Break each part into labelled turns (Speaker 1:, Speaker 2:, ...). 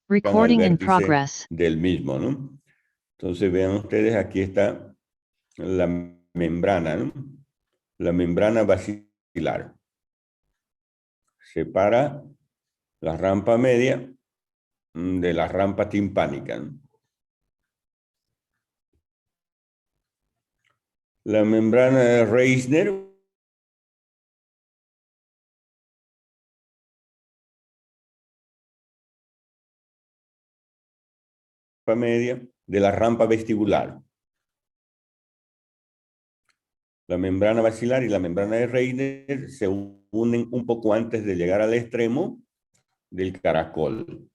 Speaker 1: al
Speaker 2: Recording in
Speaker 1: vértice
Speaker 2: progress.
Speaker 1: del mismo, ¿no? Entonces vean ustedes, aquí está la membrana, ¿no? La membrana basilar. Separa la rampa media de la rampa timpánica, ¿no? La membrana de Reisner media de la rampa vestibular. La membrana basilar y la membrana de Reisner se unen un poco antes de llegar al extremo del caracol,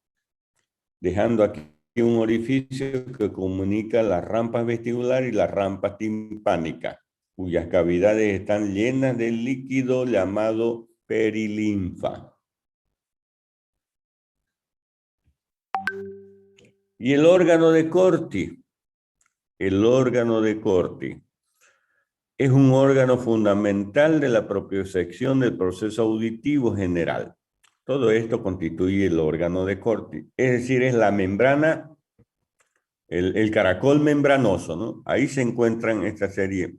Speaker 1: dejando aquí un orificio que comunica la rampa vestibular y la rampa timpánica, cuyas cavidades están llenas de líquido llamado perilinfa. Y el órgano de Corti. El órgano de Corti es un órgano fundamental de la propiocepción del proceso auditivo general. Todo esto constituye el órgano de Corti, es decir, es la membrana, el caracol membranoso, ¿no? Ahí se encuentran esta serie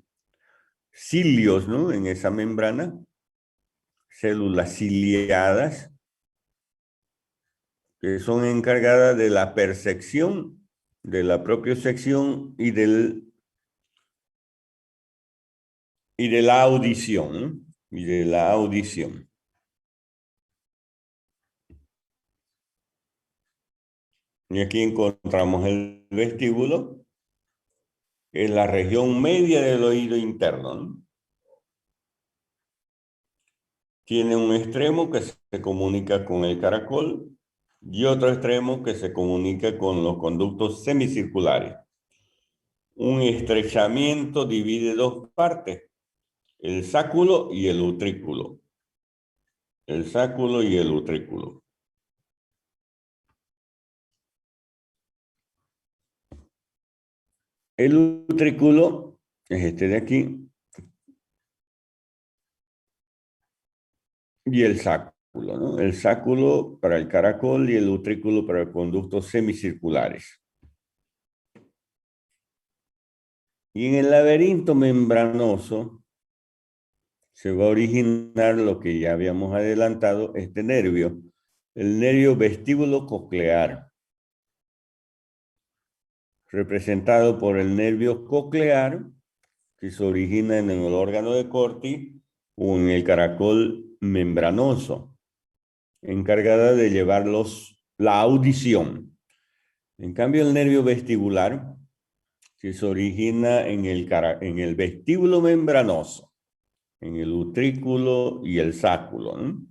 Speaker 1: cilios, ¿no? En esa membrana, células ciliadas, que son encargadas de la percepción, de la propiocepción y de la audición, ¿no? Y de la audición. Y aquí encontramos el vestíbulo, que es la región media del oído interno, ¿no? Tiene un extremo que se comunica con el caracol y otro extremo que se comunica con los conductos semicirculares. Un estrechamiento divide dos partes, el sáculo y el utrículo. El sáculo y el utrículo. El utrículo es este de aquí. Y el sáculo, ¿no? El sáculo para el caracol y el utrículo para conductos semicirculares. Y en el laberinto membranoso se va a originar lo que ya habíamos adelantado, este nervio, el nervio vestíbulo coclear, representado por el nervio coclear, que se origina en el órgano de Corti o en el caracol membranoso, encargada de llevar la audición. En cambio, el nervio vestibular, que se origina en el vestíbulo membranoso, en el utrículo y el sáculo, ¿no?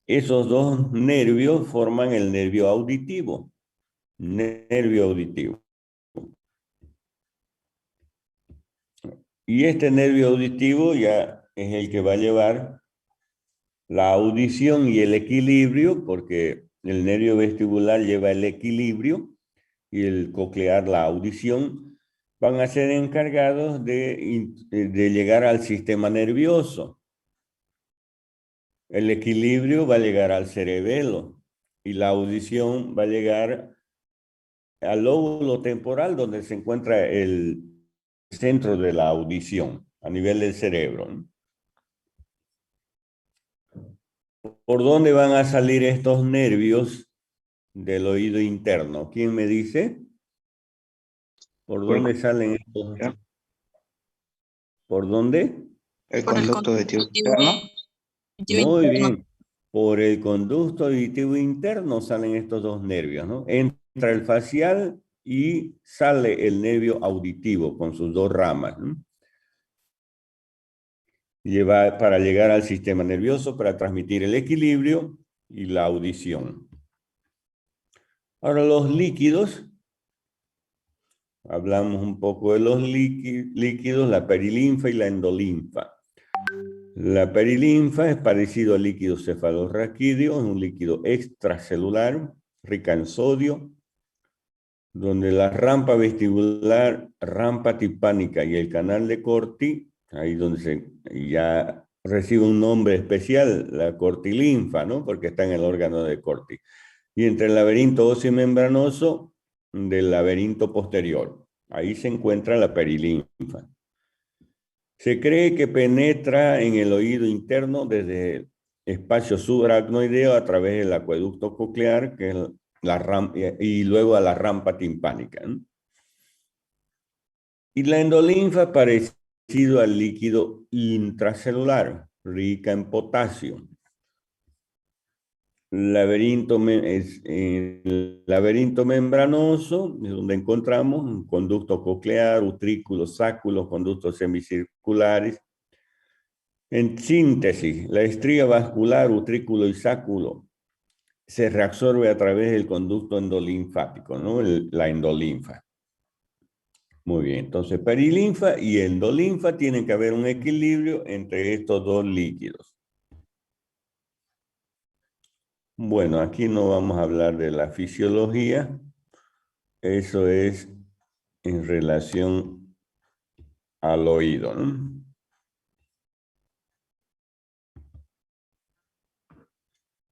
Speaker 1: Esos dos nervios forman el nervio auditivo. Nervio auditivo. Y este nervio auditivo ya es el que va a llevar la audición y el equilibrio, porque el nervio vestibular lleva el equilibrio y el coclear la audición, van a ser encargados de llegar al sistema nervioso. El equilibrio va a llegar al cerebelo y la audición va a llegar al lóbulo temporal, donde se encuentra el centro de la audición a nivel del cerebro, ¿no? ¿Por dónde van a salir estos nervios del oído interno? ¿Quién me dice? ¿Por dónde salen estos? ¿Por dónde?
Speaker 3: El
Speaker 4: Por el
Speaker 3: conducto auditivo
Speaker 4: conductivo
Speaker 3: interno.
Speaker 1: Muy
Speaker 4: interno.
Speaker 1: bien. Por el conducto auditivo interno salen estos dos nervios, ¿no? Entra el facial y sale el nervio auditivo con sus dos ramas, ¿no? Lleva para llegar al sistema nervioso para transmitir el equilibrio y la audición. Ahora los líquidos. Hablamos un poco de los líquidos, la perilinfa y la endolinfa. La perilinfa es parecido al líquido cefalorraquídeo, es un líquido extracelular, rica en sodio, donde la rampa vestibular, rampa timpánica y el canal de Corti, ahí donde ya recibe un nombre especial, la cortilinfa, ¿no? Porque está en el órgano de Corti. y entre el laberinto óseo y membranoso del laberinto posterior. Ahí se encuentra la perilinfa. Se cree que penetra en el oído interno desde el espacio subaracnoideo a través del acueducto coclear, que es la rampa, y luego a la rampa timpánica, ¿no? Y la endolinfa parecido al líquido intracelular, rica en potasio. El laberinto membranoso, es donde encontramos un conducto coclear, utrículos, sáculos, conductos semicirculares. En síntesis, la estría vascular, utrículo y sáculo se reabsorbe a través del conducto endolinfático, ¿no? La endolinfa. Muy bien, entonces perilinfa y endolinfa tienen que haber un equilibrio entre estos dos líquidos. Bueno, aquí no vamos a hablar de la fisiología, eso es en relación al oído, ¿no?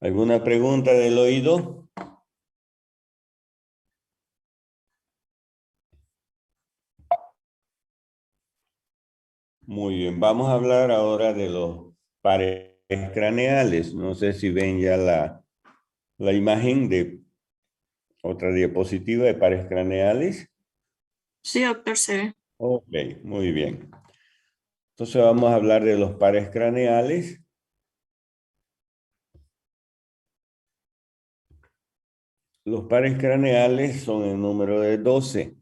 Speaker 1: ¿Alguna pregunta del oído? Muy bien, vamos a hablar ahora de los pares craneales. No sé si ven ya la imagen de otra diapositiva de pares craneales.
Speaker 2: Sí, doctor, se ve.
Speaker 1: Ok, muy bien. Entonces vamos a hablar de los pares craneales. Los pares craneales son en número de 12.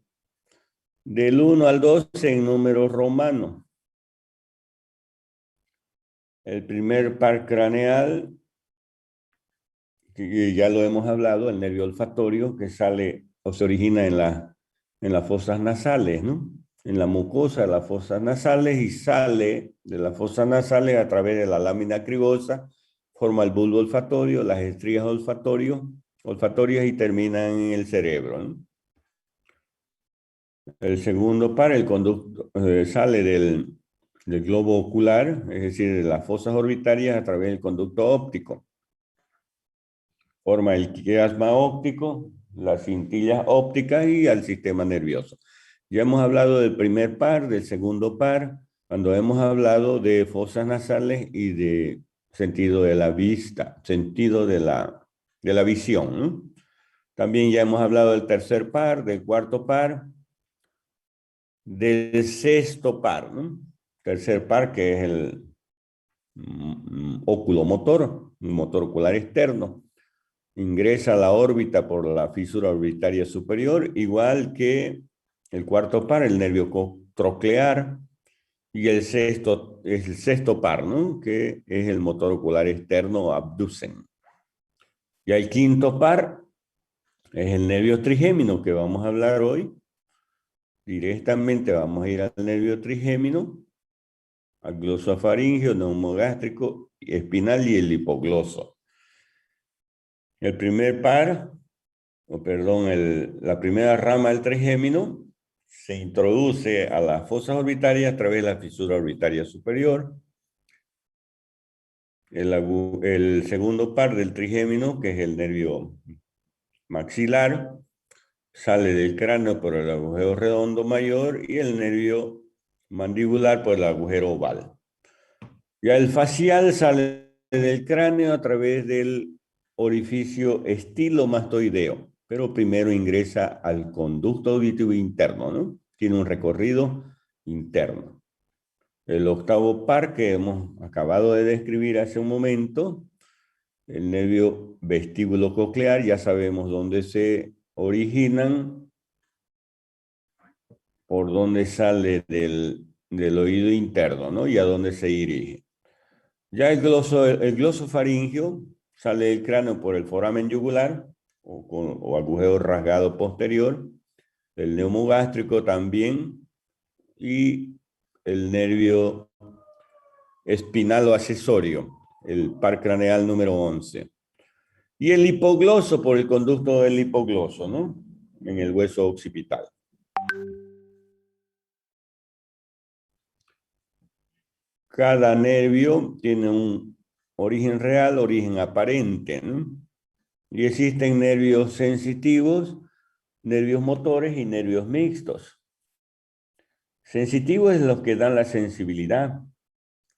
Speaker 1: Del 1 al 12 en número romano. El primer par craneal, que ya lo hemos hablado, el nervio olfatorio, que sale o se origina en las fosas nasales, ¿no? En la mucosa de las fosas nasales y sale de las fosas nasales a través de la lámina cribosa, forma el bulbo olfatorio, las estrías olfatorias y terminan en el cerebro, ¿no? El segundo par, el conducto, sale del globo ocular, es decir, de las fosas orbitarias a través del conducto óptico. Forma el quiasma óptico, las cintillas ópticas y al sistema nervioso. Ya hemos hablado del primer par, del segundo par, cuando hemos hablado de fosas nasales y de sentido de la vista, sentido de la visión, ¿no? También ya hemos hablado del tercer par, del cuarto par, del sexto par, ¿no? Tercer par que es el oculomotor, un motor ocular externo. Ingresa a la órbita por la fisura orbitaria superior, igual que el cuarto par, el nervio troclear, y el sexto par, ¿no? Que es el motor ocular externo abducen. Y el quinto par es el nervio trigémino que vamos a hablar hoy. Directamente vamos a ir al nervio trigémino, al glosofaringeo, neumogástrico, espinal y el hipogloso. El primer par, o perdón, la primera rama del trigémino se introduce a las fosas orbitarias a través de la fisura orbitaria superior. El segundo par del trigémino, que es el nervio maxilar, sale del cráneo por el agujero redondo mayor y el nervio mandibular por el agujero oval. Ya el facial sale del cráneo a través del orificio estilomastoideo, pero primero ingresa al conducto auditivo interno, ¿no? Tiene un recorrido interno. El octavo par que hemos acabado de describir hace un momento, el nervio vestíbulo coclear, ya sabemos dónde se originan, por dónde sale del oído interno, ¿no? Y a dónde se dirige. Ya el glosofaringio sale del cráneo por el foramen yugular o agujero rasgado posterior, el neumogástrico también y el nervio espinal o accesorio, el par craneal número 11. Y el hipogloso por el conducto del hipogloso, ¿no? En el hueso occipital. Cada nervio tiene un origen real, origen aparente, ¿no? Y existen nervios sensitivos, nervios motores y nervios mixtos. Sensitivos es los que dan la sensibilidad.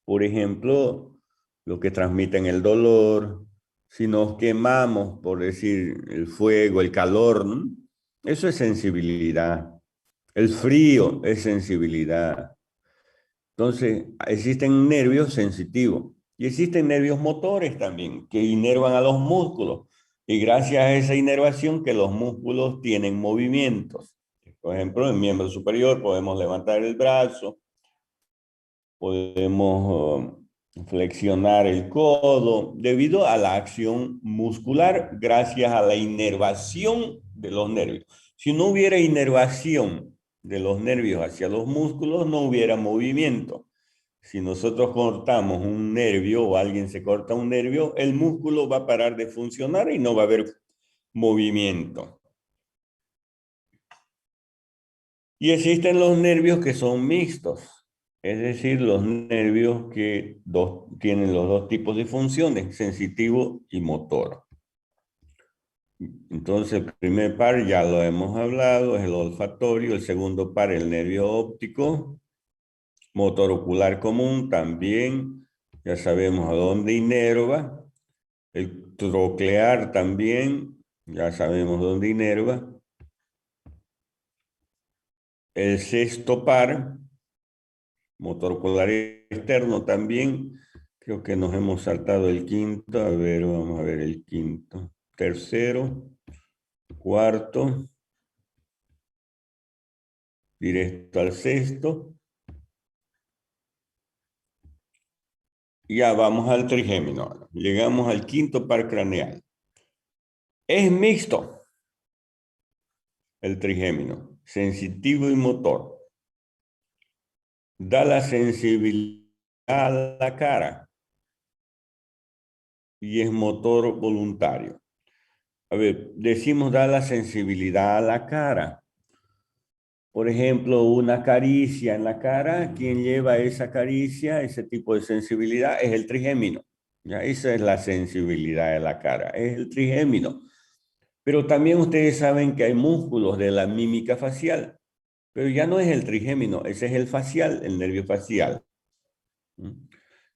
Speaker 1: Por ejemplo, los que transmiten el dolor. Si nos quemamos, por decir, el fuego, el calor, ¿no? Eso es sensibilidad. El frío es sensibilidad. Entonces, existen nervios sensitivos y existen nervios motores también que inervan a los músculos. Y gracias a esa inervación que los músculos tienen movimientos. Por ejemplo, en el miembro superior podemos levantar el brazo, podemos flexionar el codo debido a la acción muscular gracias a la inervación de los nervios. Si no hubiera inervación de los nervios hacia los músculos, no hubiera movimiento. Si nosotros cortamos un nervio o alguien se corta un nervio, el músculo va a parar de funcionar y no va a haber movimiento. Y existen los nervios que son mixtos, es decir, los nervios que tienen los dos tipos de funciones, sensitivo y motor. Entonces, el primer par ya lo hemos hablado, es el olfatorio. El segundo par, el nervio óptico. Motor ocular común también, ya sabemos a dónde inerva. El troclear también, ya sabemos dónde inerva. El sexto par, motor ocular externo también. Creo que nos hemos saltado el quinto. A ver, vamos a ver el quinto. Tercero, cuarto, directo al sexto. Ya vamos al trigémino. Llegamos al quinto par craneal. Es mixto el trigémino, sensitivo y motor. Da la sensibilidad a la cara y es motor voluntario. A ver, decimos da la sensibilidad a la cara. Por ejemplo, una caricia en la cara, quien lleva esa caricia, ese tipo de sensibilidad, es el trigémino. ¿Ya? Esa es la sensibilidad de la cara, es el trigémino. Pero también ustedes saben que hay músculos de la mímica facial, pero ya no es el trigémino, ese es el facial, el nervio facial.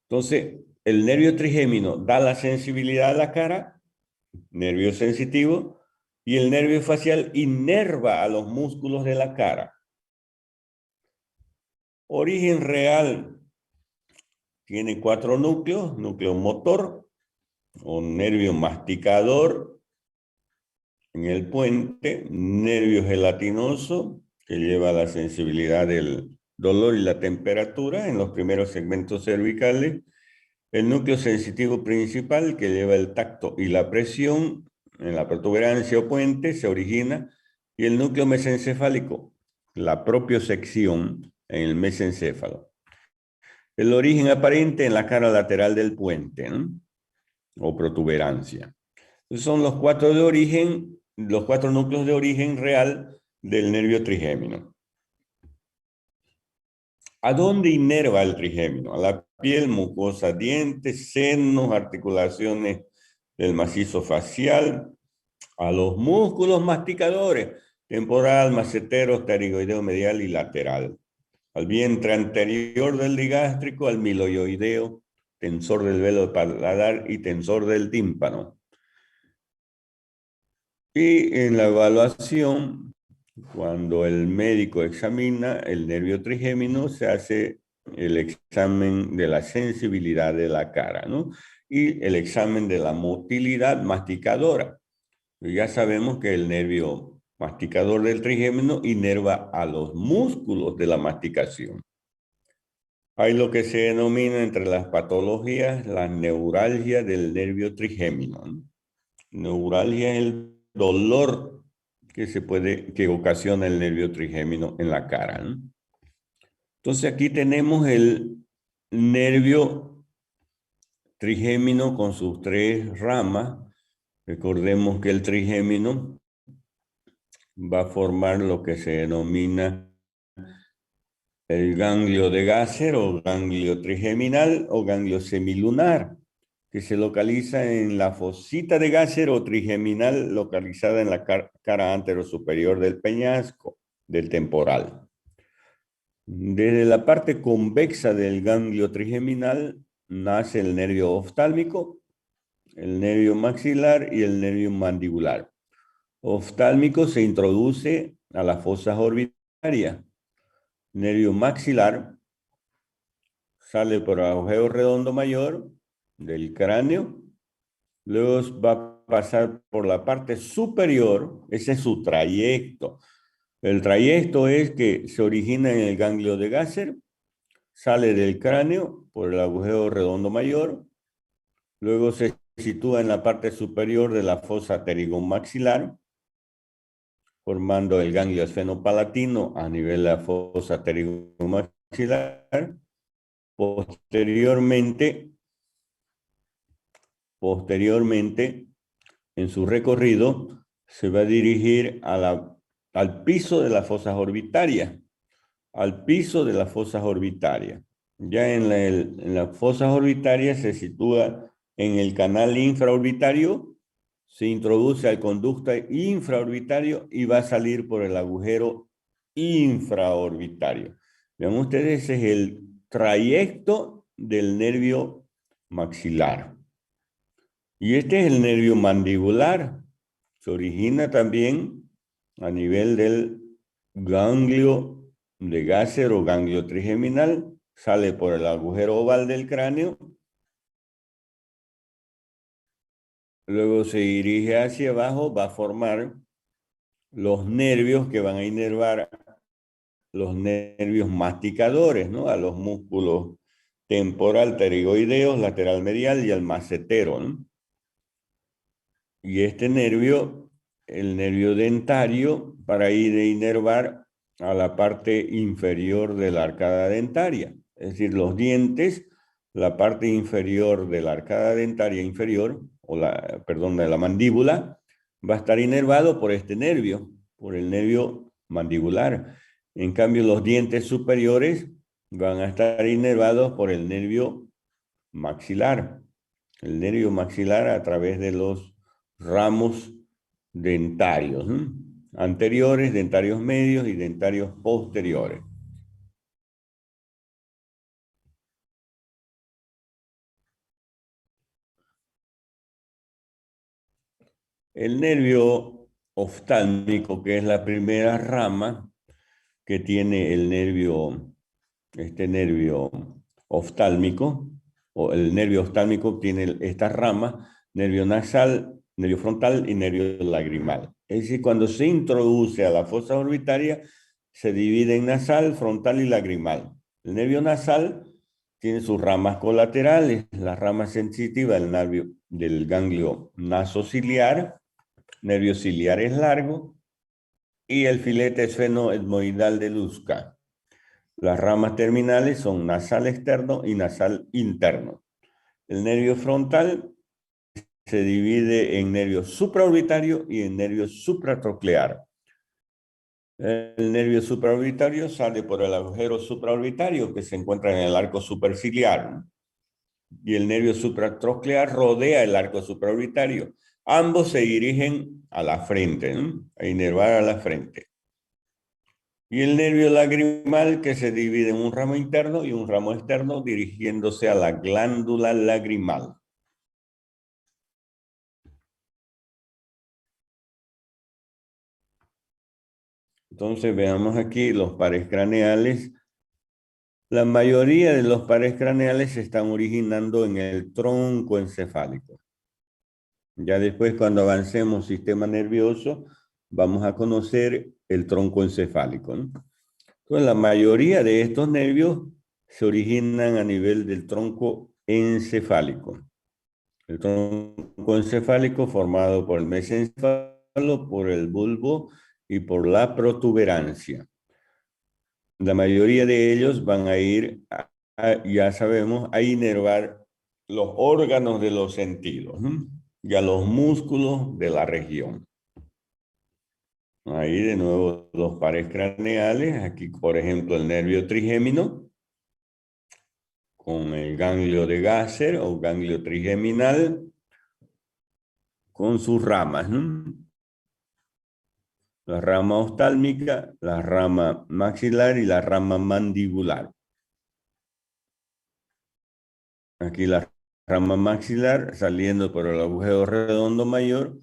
Speaker 1: Entonces, el nervio trigémino da la sensibilidad a la cara, nervio sensitivo, y el nervio facial inerva a los músculos de la cara. Origen real tiene 4 núcleos: núcleo motor o nervio masticador en el puente, nervio gelatinoso que lleva la sensibilidad del dolor y la temperatura en los primeros segmentos cervicales, el núcleo sensitivo principal que lleva el tacto y la presión en la protuberancia o puente se origina, y el núcleo mesencefálico, la propiosección en el mesencéfalo. El origen aparente en la cara lateral del puente, ¿no? O protuberancia. Son los 4 de origen, los 4 núcleos de origen real del nervio trigémino. ¿A dónde inerva el trigémino? A la piel, mucosa, dientes, senos, articulaciones del macizo facial, a los músculos masticadores, temporal, macetero, pterigoideo medial y lateral, al vientre anterior del digástrico, al miloioideo, tensor del velo paladar y tensor del tímpano. Y en la evaluación, cuando el médico examina el nervio trigémino, se hace el examen de la sensibilidad de la cara, ¿no? Y el examen de la motilidad masticadora. Ya sabemos que el nervio masticador del trigémino inerva a los músculos de la masticación. Hay lo que se denomina entre las patologías la neuralgia del nervio trigémino, ¿no? Neuralgia es el dolor que ocasiona el nervio trigémino en la cara, ¿no? Entonces aquí tenemos el nervio trigémino con sus 3 ramas. Recordemos que el trigémino va a formar lo que se denomina el ganglio de Gasser o ganglio trigeminal o ganglio semilunar, que se localiza en la fosita de Gasser o trigeminal localizada en la cara anterosuperior del peñasco del temporal. Desde la parte convexa del ganglio trigeminal nace el nervio oftálmico, el nervio maxilar y el nervio mandibular. Oftálmico se introduce a las fosas orbitarias. Nervio maxilar sale por el agujero redondo mayor del cráneo, luego va a pasar por la parte superior, ese es su trayecto. El trayecto es que se origina en el ganglio de Gasser, sale del cráneo por el agujero redondo mayor, luego se sitúa en la parte superior de la fosa pterigomaxilar, formando el ganglio esfenopalatino a nivel de la fosa pterigomaxilar. Posteriormente, en su recorrido, se va a dirigir al piso de las fosas orbitarias, Ya en las fosas orbitarias se sitúa en el canal infraorbitario, se introduce al conducto infraorbitario y va a salir por el agujero infraorbitario. Vean ustedes, ese es el trayecto del nervio maxilar. Y este es el nervio mandibular. Se origina también a nivel del ganglio de Gasser o ganglio trigeminal, sale por el agujero oval del cráneo, luego se dirige hacia abajo, va a formar los nervios que van a inervar los nervios masticadores, ¿no? A los músculos temporal, pterigoideos, lateral medial y al macetero, ¿no? Y este nervio, el nervio dentario, para ir a inervar a la parte inferior de la arcada dentaria. Es decir, los dientes, la parte inferior de la arcada dentaria inferior, de la mandíbula, va a estar inervado por este nervio, por el nervio mandibular. En cambio, los dientes superiores van a estar inervados por el nervio maxilar. El nervio maxilar a través de los ramos dentarios, ¿no? Anteriores, dentarios medios y dentarios posteriores. El nervio oftálmico, que es la primera rama que tiene el nervio, este nervio oftálmico, o el nervio oftálmico tiene estas ramas, nervio nasal, nervio frontal y nervio lagrimal. Es decir, cuando se introduce a la fosa orbitaria, se divide en nasal, frontal y lagrimal. El nervio nasal tiene sus ramas colaterales, la rama sensitiva del ganglio nasociliar, nervio ciliar es largo, y el filete esfenoetmoidal de Luska. Las ramas terminales son nasal externo y nasal interno. El nervio frontal se divide en nervio supraorbitario y en nervio supratroclear. El nervio supraorbitario sale por el agujero supraorbitario que se encuentra en el arco superciliar. Y el nervio supratroclear rodea el arco supraorbitario. Ambos se dirigen a la frente, ¿no? A inervar a la frente. Y el nervio lagrimal que se divide en un ramo interno y un ramo externo dirigiéndose a la glándula lagrimal. Entonces veamos aquí los pares craneales. La mayoría de los pares craneales se están originando en el tronco encefálico. Ya después, cuando avancemos sistema nervioso, vamos a conocer el tronco encefálico, ¿no? Entonces, la mayoría de estos nervios se originan a nivel del tronco encefálico. El tronco encefálico formado por el mesencéfalo, por el bulbo y por la protuberancia. La mayoría de ellos van a ir, ya sabemos, a inervar los órganos de los sentidos, ¿no? Y a los músculos de la región. Ahí de nuevo los pares craneales. Aquí, por ejemplo, el nervio trigémino con el ganglio de Gasser o ganglio trigeminal, con sus ramas, ¿no? La rama oftálmica, la rama maxilar y la rama mandibular. Aquí la rama maxilar saliendo por el agujero redondo mayor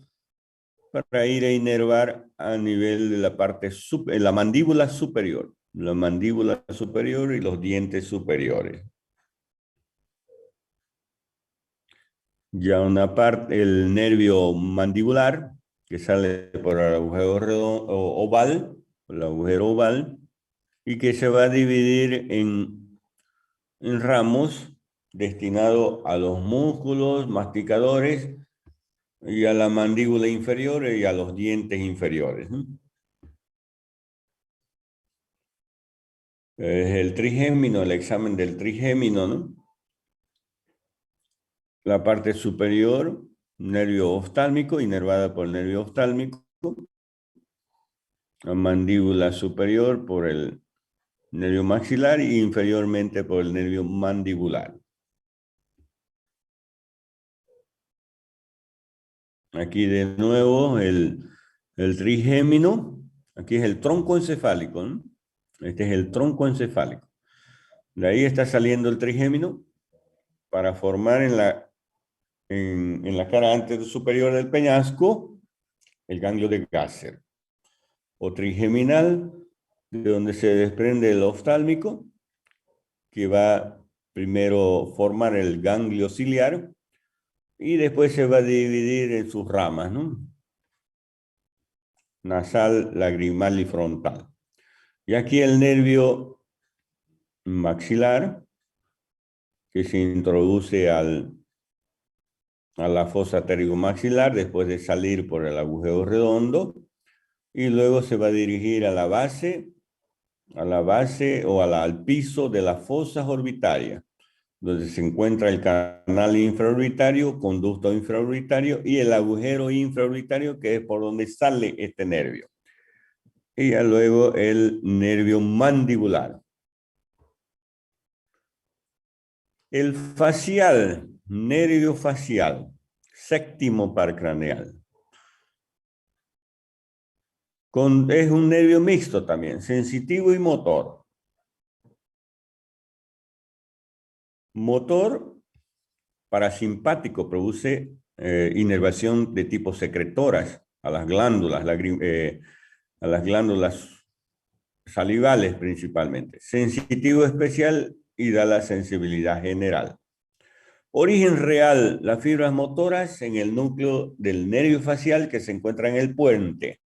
Speaker 1: para ir a inervar a nivel de la parte la mandíbula superior. La mandíbula superior y los dientes superiores. Ya una parte, el nervio mandibular, que sale por el agujero redondo, oval, el agujero oval, y que se va a dividir en ramos destinados a los músculos masticadores y a la mandíbula inferior y a los dientes inferiores, ¿no? Es el trigémino, el examen del trigémino, ¿no? La parte superior, nervio oftálmico, inervada por el nervio oftálmico. La mandíbula superior por el nervio maxilar y inferiormente por el nervio mandibular. Aquí de nuevo el trigémino. Aquí es el tronco encefálico, ¿no? Este es el tronco encefálico. De ahí está saliendo el trigémino para formar en la cara antes superior del peñasco el ganglio de Gasser. O trigeminal, de donde se desprende el oftálmico, que va primero a formar el ganglio ciliar y después se va a dividir en sus ramas, ¿no? Nasal, lagrimal y frontal. Y aquí el nervio maxilar, que se introduce a la fosa pterygomaxilar después de salir por el agujero redondo, y luego se va a dirigir a la base o al piso de las fosas orbitarias, donde se encuentra el canal infraorbitario, conducto infraorbitario y el agujero infraorbitario, que es por donde sale este nervio. Y ya luego el nervio mandibular. El facial, nervio facial, séptimo par craneal. Es un nervio mixto también, sensitivo y motor. Motor parasimpático, produce inervación de tipo secretoras a las glándulas salivales principalmente. Sensitivo especial y da la sensibilidad general. Origen real, las fibras motoras en el núcleo del nervio facial que se encuentra en el puente,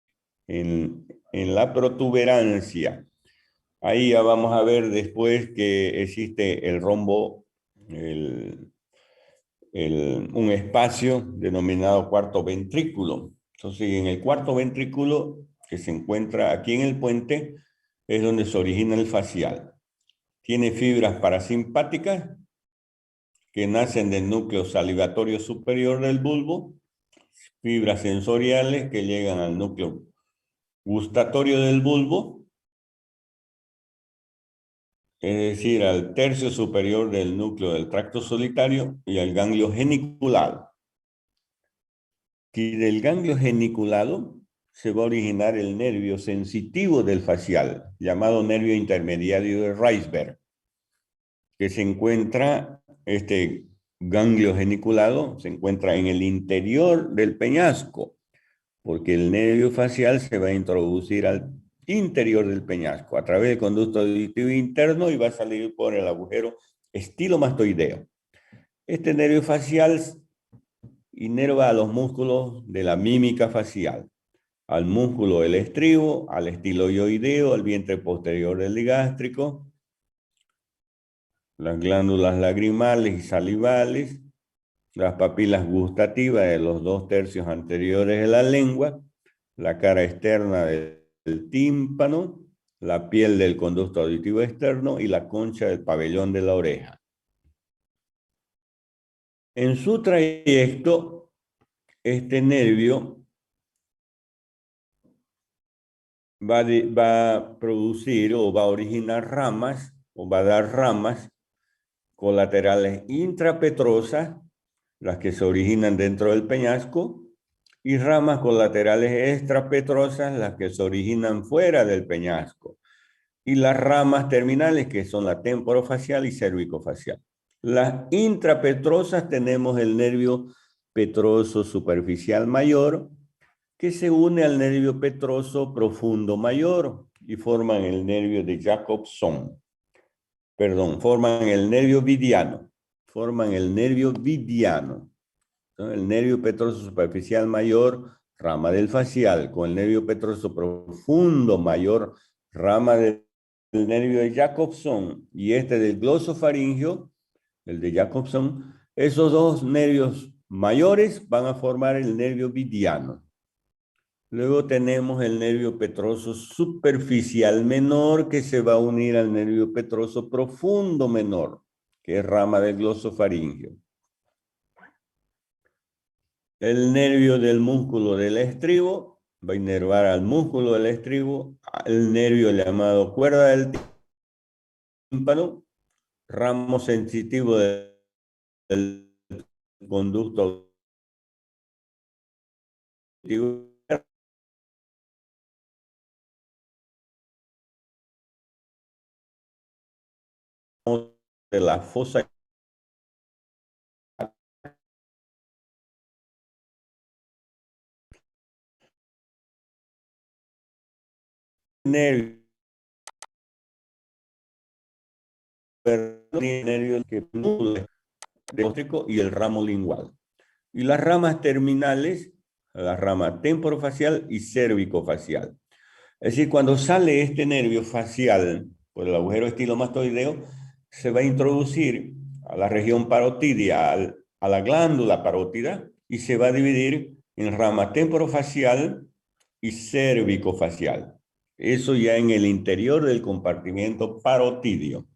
Speaker 1: en la protuberancia. Ahí ya vamos a ver después que existe el rombo, un espacio denominado cuarto ventrículo. Entonces, en el cuarto ventrículo, que se encuentra aquí en el puente, es donde se origina el facial. Tiene fibras parasimpáticas que nacen del núcleo salivatorio superior del bulbo, fibras sensoriales que llegan al núcleo gustatorio del bulbo, es decir, al tercio superior del núcleo del tracto solitario y al ganglio geniculado. Y del ganglio geniculado se va a originar el nervio sensitivo del facial, llamado nervio intermediario de Reisberg, que se encuentra, este ganglio geniculado se encuentra en el interior del peñasco, porque el nervio facial se va a introducir al interior del peñasco a través del conducto auditivo interno y va a salir por el agujero estilomastoideo. Este nervio facial inerva a los músculos de la mímica facial, al músculo del estribo, al estiloioideo, al vientre posterior del digástrico, las glándulas lagrimales y salivales, las papilas gustativas de los 2/3 anteriores de la lengua, la cara externa del tímpano, la piel del conducto auditivo externo y la concha del pabellón de la oreja. En su trayecto, este nervio va a producir o va a originar ramas o va a dar ramas colaterales intrapetrosas, las que se originan dentro del peñasco, y ramas colaterales extrapetrosas, las que se originan fuera del peñasco, y las ramas terminales, que son la temporofacial y cervicofacial. Las intrapetrosas tenemos el nervio petroso superficial mayor, que se une al nervio petroso profundo mayor y forman el nervio de Jacobson. Perdón, forman el nervio vidiano. Forman el nervio vidiano. ¿No? El nervio petroso superficial mayor, rama del facial, con el nervio petroso profundo mayor, rama del nervio de Jacobson, y este del glosofaringio, el de Jacobson. Esos dos nervios mayores van a formar el nervio vidiano. Luego tenemos el nervio petroso superficial menor, que se va a unir al nervio petroso profundo menor, que es rama del glosofaringio. El nervio del músculo del estribo va a inervar al músculo del estribo, el nervio llamado cuerda del tímpano, ramo sensitivo del conducto auditivo de la fosa nervio y el ramo lingual. Y las ramas terminales, la rama temporofacial y cervicofacial. Es decir, cuando sale este nervio facial por el agujero estilomastoideo, se va a introducir a la región parotidia, a la glándula parótida, y se va a dividir en rama temporofacial y cervicofacial. Eso ya en el interior del compartimiento parotidio.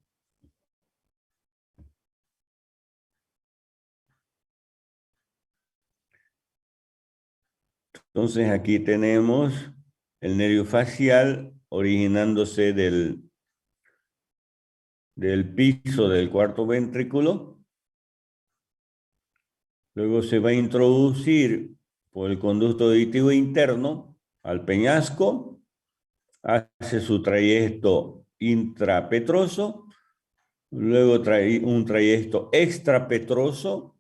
Speaker 1: Entonces aquí tenemos el nervio facial originándose del piso del cuarto ventrículo. Luego se va a introducir por el conducto auditivo interno al peñasco, hace su trayecto intrapetroso, luego trae un trayecto extrapetroso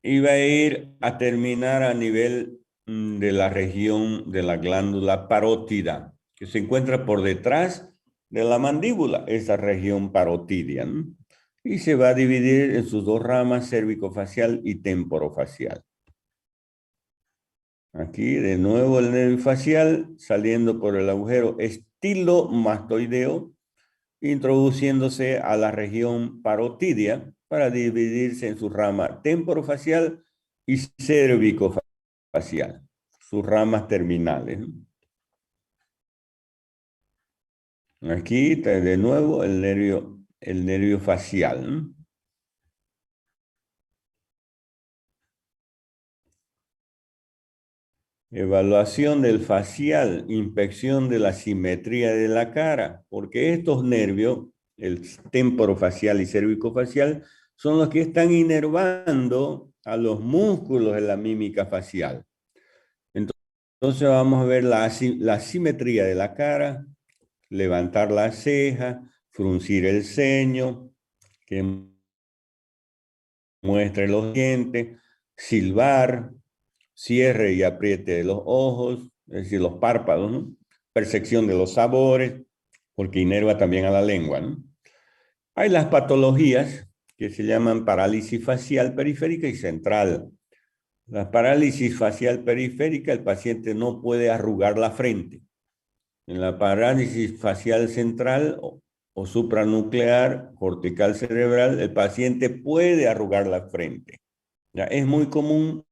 Speaker 1: y va a ir a terminar a nivel de la región de la glándula parótida, que se encuentra por detrás de la mandíbula, esa región parotidia, ¿no? Y se va a dividir en sus dos ramas, cervicofacial y temporofacial. Aquí de nuevo el nervio facial saliendo por el agujero estilomastoideo, introduciéndose a la región parotidia para dividirse en su rama temporofacial y cervicofacial, sus ramas terminales. Aquí está de nuevo el nervio facial. Evaluación del facial, inspección de la simetría de la cara, porque estos nervios, el temporofacial y cervicofacial, son los que están inervando a los músculos de la mímica facial. Entonces vamos a ver la simetría de la cara, levantar la ceja, fruncir el ceño, que muestre los dientes, silbar, cierre y apriete de los ojos, es decir, los párpados, ¿no? Percepción de los sabores, porque inerva también a la lengua, ¿no? Hay las patologías que se llaman parálisis facial periférica y central. La parálisis facial periférica, el paciente no puede arrugar la frente. En la parálisis facial central o supranuclear, cortical cerebral, el paciente puede arrugar la frente. ¿Ya? Es muy común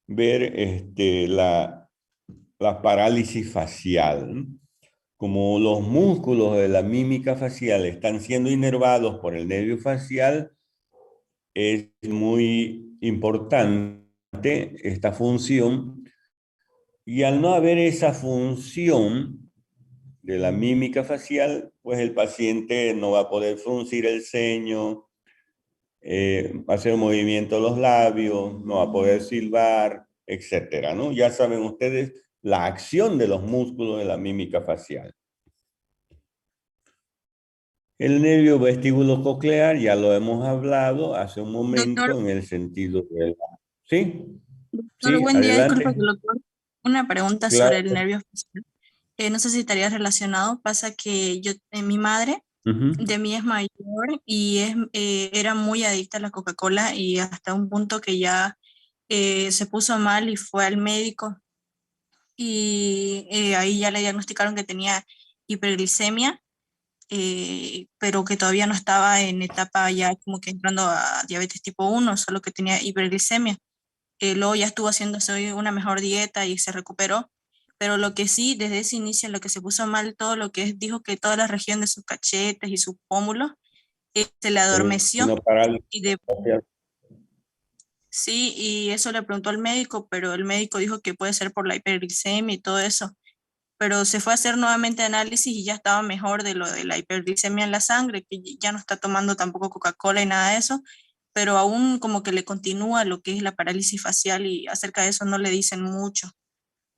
Speaker 1: ver la parálisis facial, ¿no? Como los músculos de la mímica facial están siendo inervados por el nervio facial, es muy importante esta función, y al no haber esa función, de la mímica facial, pues el paciente no va a poder fruncir el ceño, hacer movimiento de los labios, no va a poder silbar, etcétera, ¿no? Ya saben ustedes la acción de los músculos de la mímica facial. El nervio vestíbulo coclear ya lo hemos hablado hace un
Speaker 2: Doctor,
Speaker 1: momento en el sentido de la... ¿Sí?
Speaker 2: doctor,
Speaker 1: Sí,
Speaker 2: buen día, disculpa
Speaker 1: adelante.
Speaker 2: que lo corte. Una pregunta sobre el
Speaker 1: Claro.
Speaker 2: nervio facial. No sé si estaría relacionado. Pasa que mi madre
Speaker 1: Ujú.
Speaker 2: de mí es mayor y era muy adicta a la Coca-Cola y hasta un punto que ya se puso mal y fue al médico y ahí ya le diagnosticaron que tenía hiperglicemia, pero que todavía no estaba en etapa ya como que entrando a diabetes tipo 1, solo que tenía hiperglicemia. Luego ya estuvo haciéndose una mejor dieta y se recuperó, pero lo que sí, desde ese inicio, lo que se puso mal, todo lo que es, dijo que toda la región de sus cachetes y sus pómulos se le adormeció
Speaker 1: Una parálisis
Speaker 2: y de,
Speaker 1: facial.
Speaker 2: sí, y eso le preguntó al médico, pero el médico dijo que puede ser por la hiperglicemia y todo eso, pero se fue a hacer nuevamente análisis y ya estaba mejor de lo de la hiperglicemia en la sangre, que ya no está tomando tampoco Coca-Cola y nada de eso, pero aún como que le continúa lo que es la parálisis facial y acerca de eso no le dicen mucho.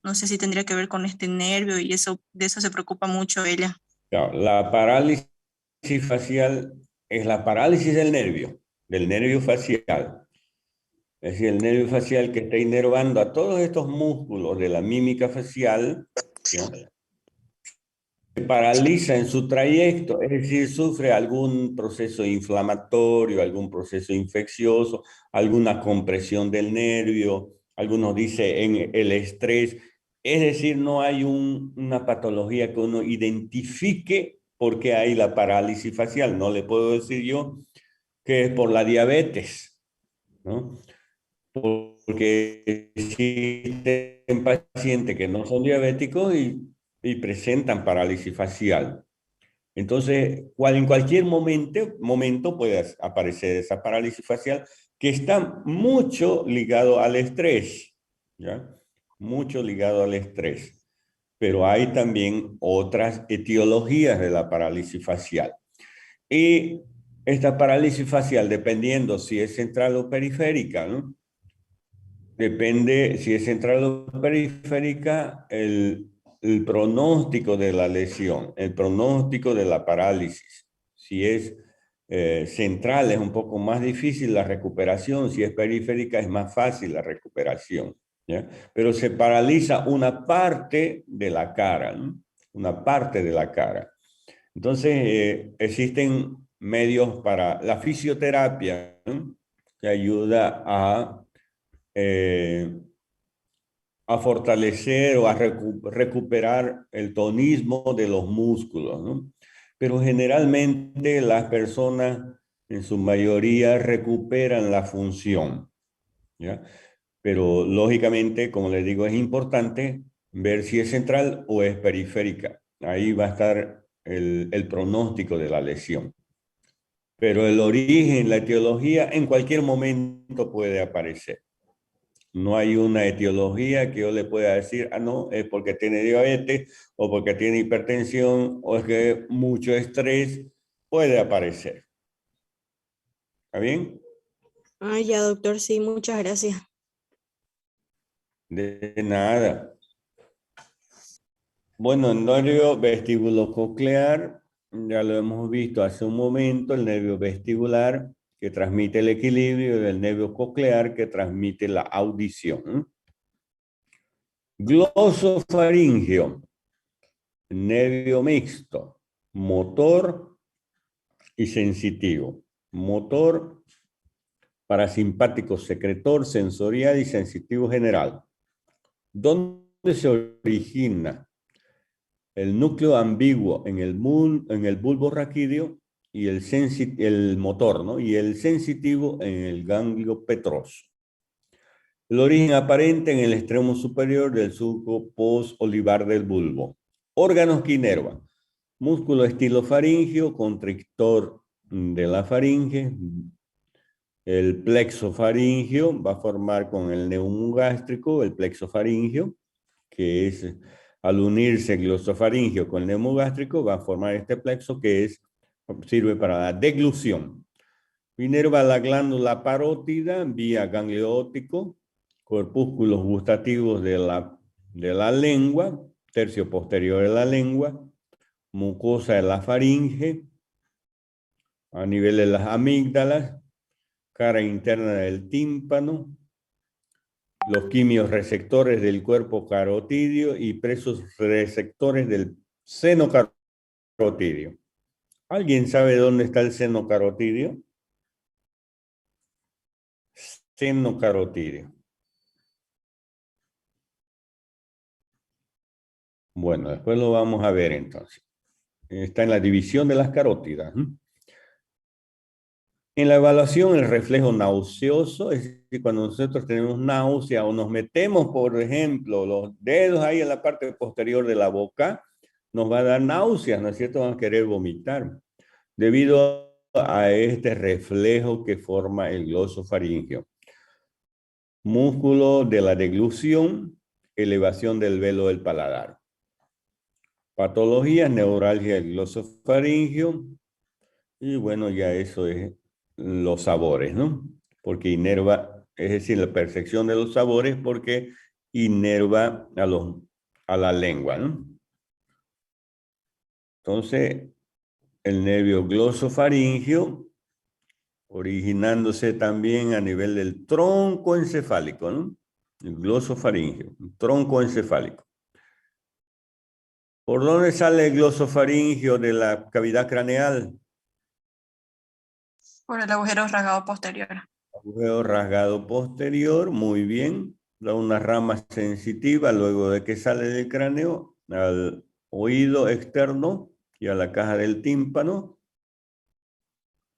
Speaker 2: No sé si tendría que ver con este nervio y eso, de eso se preocupa mucho ella.
Speaker 1: Claro, la parálisis facial es la parálisis del nervio facial. Es decir, el nervio facial que está inervando a todos estos músculos de la mímica facial, ¿no? Se paraliza en su trayecto, es decir, sufre algún proceso inflamatorio, algún proceso infeccioso, alguna compresión del nervio, algunos dicen en el estrés, es decir, no hay una patología que uno identifique por qué hay la parálisis facial. No le puedo decir yo que es por la diabetes, ¿no? Porque existen pacientes que no son diabéticos y presentan parálisis facial. Entonces, en cualquier momento puede aparecer esa parálisis facial que está mucho ligado al estrés, ¿ya? Mucho ligado al estrés. Pero hay también otras etiologías de la parálisis facial. Y esta parálisis facial, dependiendo si es central o periférica, ¿no? Depende si es central o periférica, el pronóstico de la lesión, el pronóstico de la parálisis. Si es central es un poco más difícil la recuperación, si es periférica es más fácil la recuperación, ¿ya? Pero se paraliza una parte de la cara, ¿no? Una parte de la cara. Entonces, existen medios para la fisioterapia, ¿no? Que ayuda eh, a fortalecer o a recuperar el tonismo de los músculos, ¿no? Pero generalmente las personas en su mayoría recuperan la función, ¿ya? Pero lógicamente, como les digo, es importante ver si es central o es periférica. Ahí va a estar el pronóstico de la lesión. Pero el origen, la etiología, en cualquier momento puede aparecer. No hay una etiología que yo le pueda decir, ah, no, es porque tiene diabetes o porque tiene hipertensión o es que mucho estrés puede aparecer. ¿Está bien?
Speaker 2: Ah, ya, doctor, sí, muchas gracias.
Speaker 1: De nada. Bueno, el nervio vestíbulo-coclear, ya lo hemos visto hace un momento, el nervio vestibular que transmite el equilibrio y el nervio coclear que transmite la audición. Glosofaringio, nervio mixto, motor y sensitivo. Motor, parasimpático, secretor, sensorial y sensitivo general. ¿Dónde se origina? El núcleo ambiguo en el bulbo raquídeo y el motor, ¿no? Y el sensitivo en el ganglio petroso. El origen aparente en el extremo superior del surco post-olivar del bulbo. Órganos que inervan. Músculo estilofaringio, constrictor de la faringe. El plexo faringio va a formar con el neumo gástrico, el plexo faringio, que es Al unirse el glosofaringio con el neumogástrico, va a formar este plexo que sirve para la deglución. Inerva la glándula parótida vía ganglio óptico, corpúsculos gustativos de la lengua, tercio posterior de la lengua, mucosa de la faringe, a nivel de las amígdalas, cara interna del tímpano, los quimios receptores del cuerpo carotidio y presos receptores del seno carotidio. ¿Alguien sabe dónde está el seno carotidio? Seno carotidio. Bueno, después lo vamos a ver entonces. Está en la división de las carótidas. En la evaluación, el reflejo nauseoso, es decir, cuando nosotros tenemos náusea o nos metemos, por ejemplo, los dedos ahí en la parte posterior de la boca, nos va a dar náuseas, ¿no es cierto? Van a querer vomitar, debido a este reflejo que forma el glosofaringio. Músculo de la deglución, elevación del velo del paladar. Patología, neuralgia del glosofaringio, y bueno, ya eso es los sabores, ¿no? Porque inerva, es decir, la percepción de los sabores porque inerva a la lengua, ¿no? Entonces, el nervio glosofaringio, originándose también a nivel del tronco encefálico, ¿no? El glosofaringio, el tronco encefálico. ¿Por dónde sale el glosofaringio de la cavidad craneal?
Speaker 2: Por el agujero rasgado posterior.
Speaker 1: Agujero rasgado posterior, muy bien. Da una rama sensitiva luego de que sale del cráneo al oído externo y a la caja del tímpano.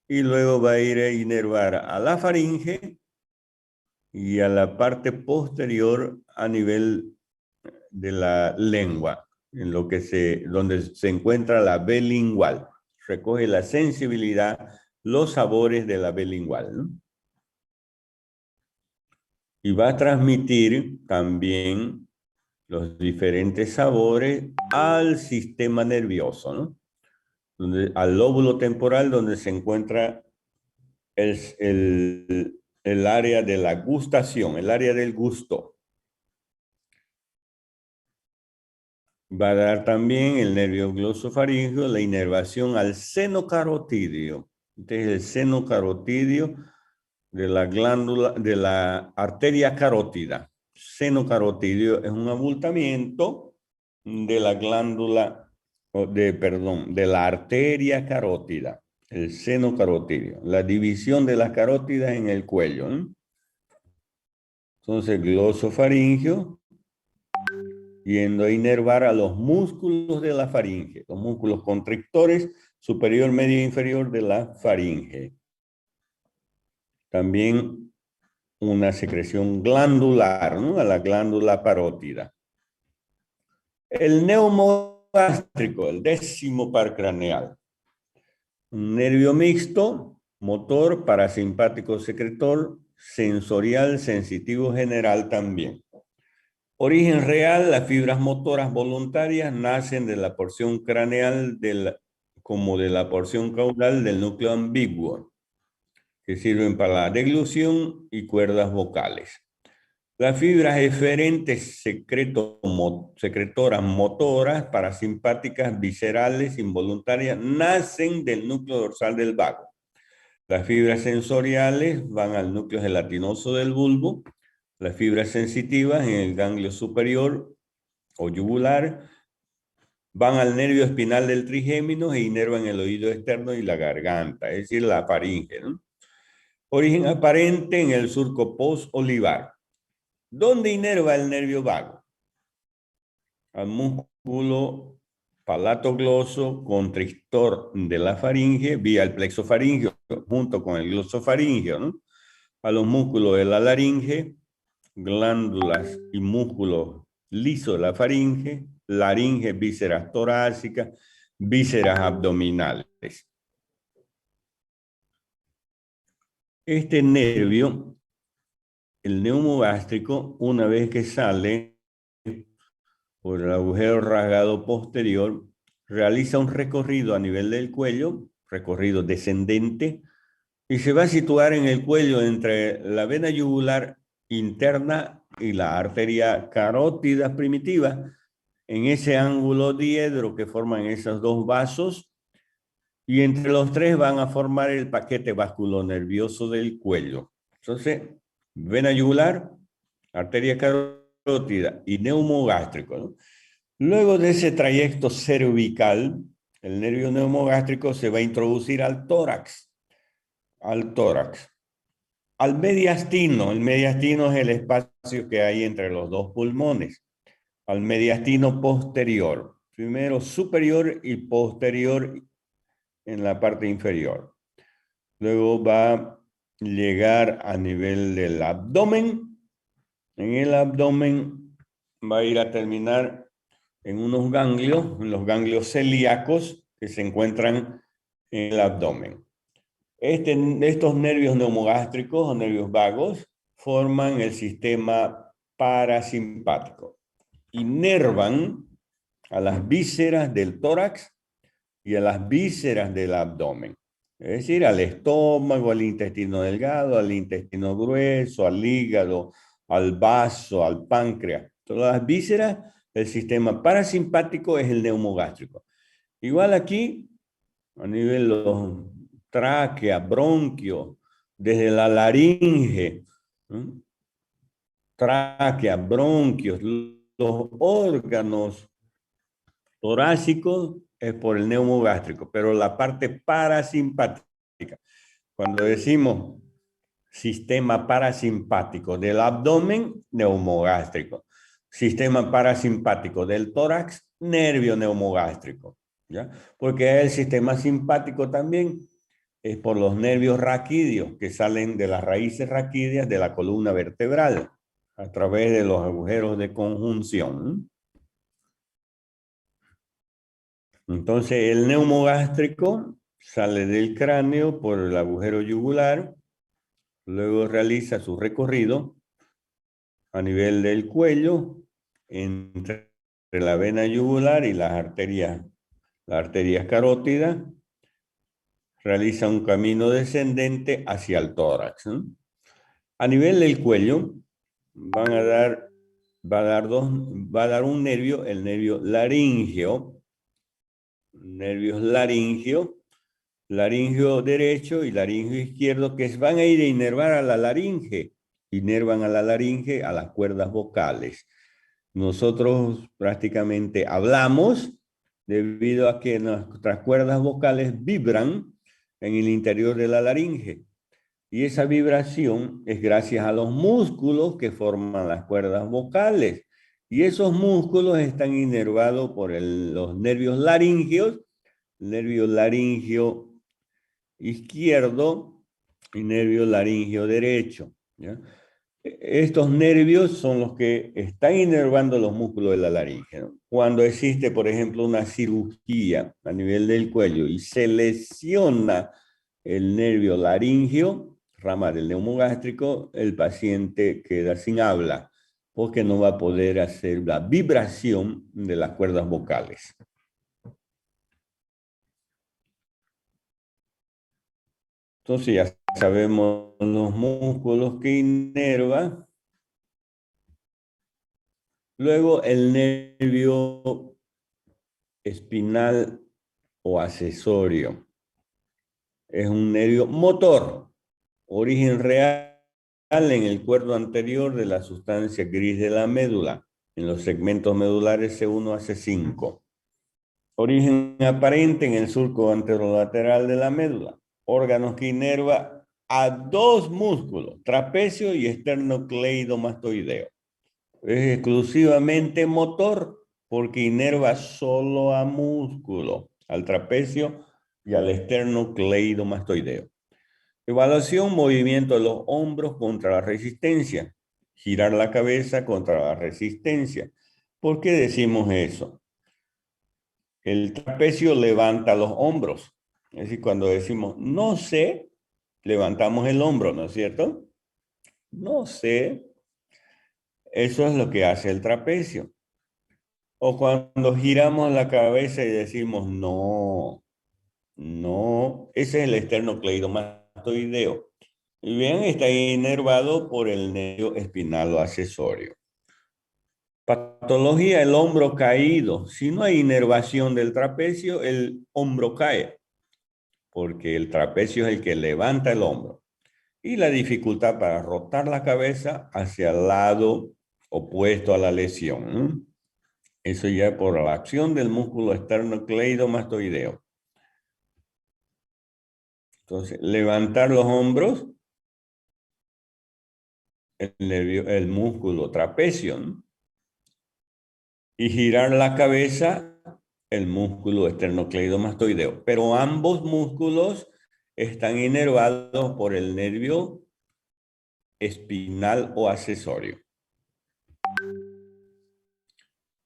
Speaker 1: Y luego va a ir a inervar a la faringe y a la parte posterior a nivel de la lengua, en donde se encuentra la B lingual. Recoge la sensibilidad, los sabores de la B lingual, ¿no? Y va a transmitir también los diferentes sabores al sistema nervioso, ¿no? Al lóbulo temporal, donde se encuentra el área de la gustación, el área del gusto. Va a dar también el nervio glosofaringio la inervación al seno carotidio. Este es el seno carotidio de la glándula, de la arteria carótida. Seno carotidio es un abultamiento de la glándula, de la arteria carótida, el seno carotidio, la división de las carótidas en el cuello, ¿no? Entonces, glosofaringio, yendo a inervar a los músculos de la faringe, los músculos constrictores superior, medio e inferior de la faringe. También una secreción glandular, ¿no? A la glándula parótida. El neumogástrico, el 10º par craneal. Un nervio mixto, motor, parasimpático secretor, sensorial, sensitivo general también. Origen real, las fibras motoras voluntarias nacen de la porción craneal como de la porción caudal del núcleo ambiguo, que sirven para la deglución y cuerdas vocales. Las fibras eferentes secretoras motoras, parasimpáticas, viscerales, involuntarias, nacen del núcleo dorsal del vago. Las fibras sensoriales van al núcleo gelatinoso del bulbo. Las fibras sensitivas en el ganglio superior o yugular van al nervio espinal del trigémino e inervan el oído externo y la garganta, es decir, la faringe, ¿no? Origen aparente en el surco post-olivar. ¿Dónde inerva el nervio vago? Al músculo palatogloso constrictor de la faringe vía el plexo faríngeo junto con el glosofaringio, ¿no? A los músculos de la laringe, glándulas y músculos lisos de la faringe, laringe, vísceras torácicas, vísceras abdominales. Este nervio, el neumogástrico, una vez que sale, por el agujero rasgado posterior, realiza un recorrido a nivel del cuello, recorrido descendente, y se va a situar en el cuello entre la vena yugular interna y la arteria carótida primitiva, en ese ángulo diedro que forman esos dos vasos, y entre los tres van a formar el paquete vasculonervioso del cuello. Entonces, vena yugular, arteria carótida y neumogástrico, ¿no? Luego de ese trayecto cervical, el nervio neumogástrico se va a introducir al tórax, al tórax. Al mediastino, el mediastino es el espacio que hay entre los dos pulmones, al mediastino posterior, primero superior y posterior en la parte inferior. Luego va a llegar a nivel del abdomen. En el abdomen va a ir a terminar en unos ganglios, en los ganglios celíacos que se encuentran en el abdomen. Estos nervios neumogástricos o nervios vagos forman el sistema parasimpático. Inervan a las vísceras del tórax y a las vísceras del abdomen. Es decir, al estómago, al intestino delgado, al intestino grueso, al hígado, al vaso, al páncreas. Todas las vísceras, el sistema parasimpático es el neumogástrico. Igual aquí, a nivel de los tráquea, bronquio, desde la laringe, ¿no? Tráquea, bronquios, los órganos torácicos es por el neumogástrico, pero la parte parasimpática, cuando decimos sistema parasimpático del abdomen, neumogástrico. Sistema parasimpático del tórax, nervio neumogástrico, ¿ya? Porque el sistema simpático también es por los nervios raquídeos que salen de las raíces raquídeas de la columna vertebral a través de los agujeros de conjunción. Entonces, el neumogástrico sale del cráneo por el agujero yugular, luego realiza su recorrido a nivel del cuello, entre la vena yugular y las arterias carótidas, realiza un camino descendente hacia el tórax, ¿no? A nivel del cuello va a dar un nervio, el nervio laringeo, laringio derecho y laringio izquierdo, que van a ir a inervar a la laringe, inervan a la laringe a las cuerdas vocales. Nosotros prácticamente hablamos debido a que nuestras cuerdas vocales vibran en el interior de la laringe. Y esa vibración es gracias a los músculos que forman las cuerdas vocales. Y esos músculos están inervados por los nervios laringeos, nervio laringio izquierdo y nervio laringio derecho, ¿ya? Estos nervios son los que están inervando los músculos de la laringe, ¿no? Cuando existe, por ejemplo, una cirugía a nivel del cuello y se lesiona el nervio laringio, rama del neumogástrico, el paciente queda sin habla porque no va a poder hacer la vibración de las cuerdas vocales. Entonces ya sabemos los músculos que inerva. Luego el nervio espinal o accesorio. Es un nervio motor, origen real en el cuerno anterior de la sustancia gris de la médula, en los segmentos medulares C1 a C5. Origen aparente en el surco anterolateral de la médula. Órganos que inerva a dos músculos, trapecio y esternocleidomastoideo. Es exclusivamente motor porque inerva solo a músculo, al trapecio y al esternocleidomastoideo. Evaluación, movimiento de los hombros contra la resistencia. Girar la cabeza contra la resistencia. ¿Por qué decimos eso? El trapecio levanta los hombros. Es decir, cuando decimos no sé, levantamos el hombro, ¿no es cierto? No sé. Eso es lo que hace el trapecio. O cuando giramos la cabeza y decimos no, no, ese es el esternocleidomastoideo. Y vean, está inervado por el nervio espinal accesorio. Patología, el hombro caído. Si no hay inervación del trapecio, el hombro cae, porque el trapecio es el que levanta el hombro. Y la dificultad para rotar la cabeza hacia el lado opuesto a la lesión, ¿no? Eso ya por la acción del músculo esternocleidomastoideo. Entonces, levantar los hombros, el músculo trapecio, ¿no? Y girar la cabeza, el músculo esternocleidomastoideo. Pero ambos músculos están inervados por el nervio espinal o accesorio.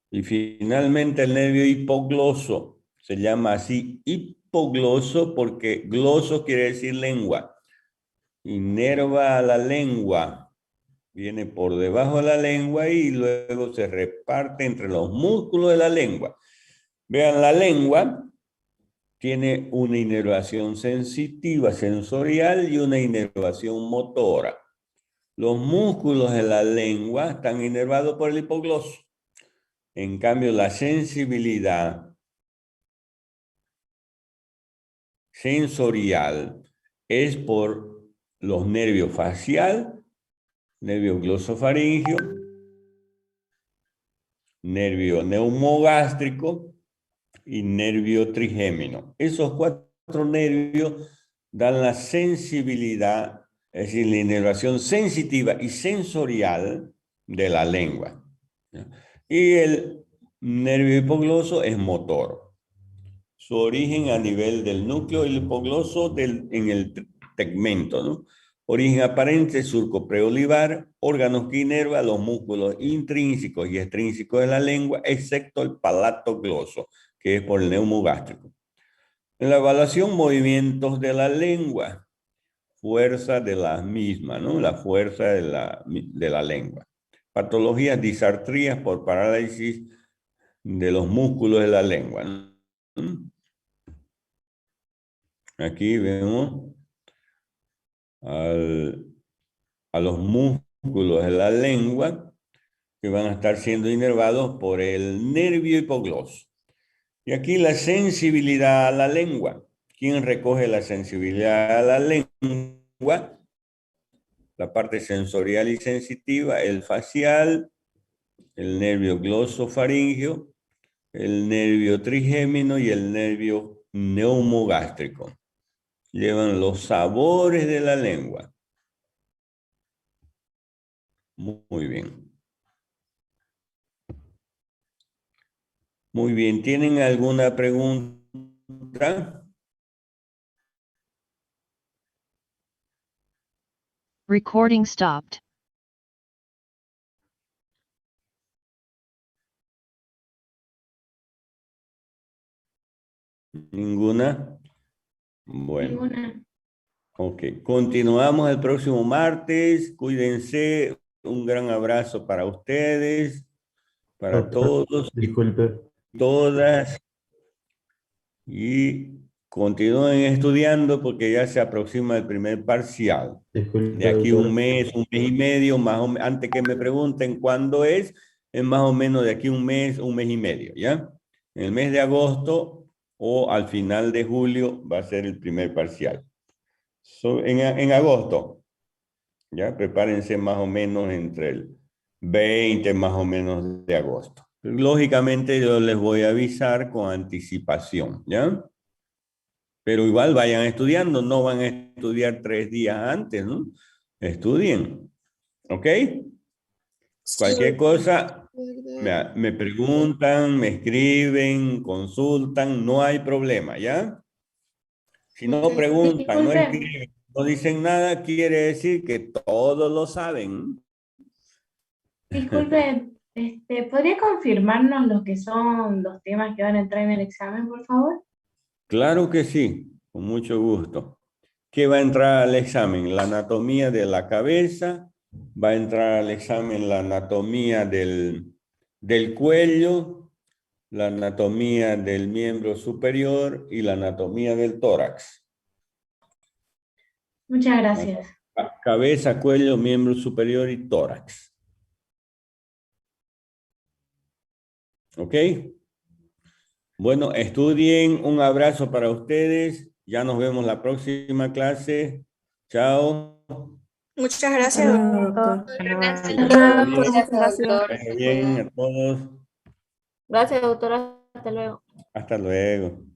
Speaker 1: Y finalmente el nervio hipogloso, se llama así hipogloso porque gloso quiere decir lengua. Inerva a la lengua, viene por debajo de la lengua y luego se reparte entre los músculos de la lengua. Vean, la lengua tiene una inervación sensitiva, sensorial y una inervación motora. Los músculos de la lengua están inervados por el hipogloso. En cambio, la sensibilidad sensorial es por los nervios facial, nervio glosofaringio, nervio neumogástrico y nervio trigémino. Esos cuatro nervios dan la sensibilidad, es decir, la inervación sensitiva y sensorial de la lengua. Y el nervio hipogloso es motor. Su origen a nivel del núcleo y el hipogloso en el tegmento, ¿no? Origen aparente, surco preolivar, órganos que inervan los músculos intrínsecos y extrínsecos de la lengua, excepto el palato gloso, que es por el neumogástrico. En la evaluación, movimientos de la lengua, fuerza de la misma, ¿no? La fuerza de la lengua. Patologías, disartrías por parálisis de los músculos de la lengua, ¿no? Aquí vemos a los músculos de la lengua que van a estar siendo inervados por el nervio hipogloso. Y aquí la sensibilidad a la lengua. ¿Quién recoge la sensibilidad a la lengua? La parte sensorial y sensitiva, el facial, el nervio glosofaringio, el nervio trigémino y el nervio neumogástrico. Llevan los sabores de la lengua. Muy bien. Muy bien. ¿Tienen alguna pregunta?
Speaker 3: Recording stopped.
Speaker 1: ¿Ninguna? Bueno.
Speaker 4: Ninguna.
Speaker 1: Ok. Continuamos el próximo martes. Cuídense. Un gran abrazo para ustedes, para
Speaker 5: Doctor,
Speaker 1: todos y
Speaker 5: disculpe,
Speaker 1: todas. Y continúen estudiando porque ya se aproxima el primer parcial.
Speaker 5: disculpe,
Speaker 1: De aquí
Speaker 5: doctor.
Speaker 1: un mes y medio, más o menos, antes que me pregunten cuándo es más o menos de aquí un mes y medio, ¿ya? En el mes de agosto o al final de julio va a ser el primer parcial. En agosto, ¿ya? Prepárense más o menos entre el 20 más o menos de agosto. Lógicamente yo les voy a avisar con anticipación, ¿ya? Pero igual vayan estudiando, no van a estudiar 3 días antes, ¿no? Estudien, ¿ok? Cualquier cosa, me preguntan, me escriben, consultan, no hay problema, ¿ya? Si no preguntan, no
Speaker 4: Disculpe,
Speaker 1: escriben, no dicen nada, quiere decir que todos lo saben.
Speaker 4: disculpe, ¿podría confirmarnos lo que son los temas que van a entrar en el examen, por favor?
Speaker 1: Claro que sí, con mucho gusto. ¿Qué va a entrar al examen? La anatomía de la cabeza, va a entrar al examen la anatomía del cuello, la anatomía del miembro superior y la anatomía del tórax.
Speaker 4: Muchas gracias.
Speaker 1: Cabeza, cuello, miembro superior y tórax. ¿Ok? Bueno, estudien. Un abrazo para ustedes. Ya nos vemos la próxima clase. Chao.
Speaker 5: Muchas gracias, doctor.
Speaker 4: Hasta luego.
Speaker 1: Bien a todos.
Speaker 6: Gracias, doctora. Hasta luego.
Speaker 1: Hasta luego.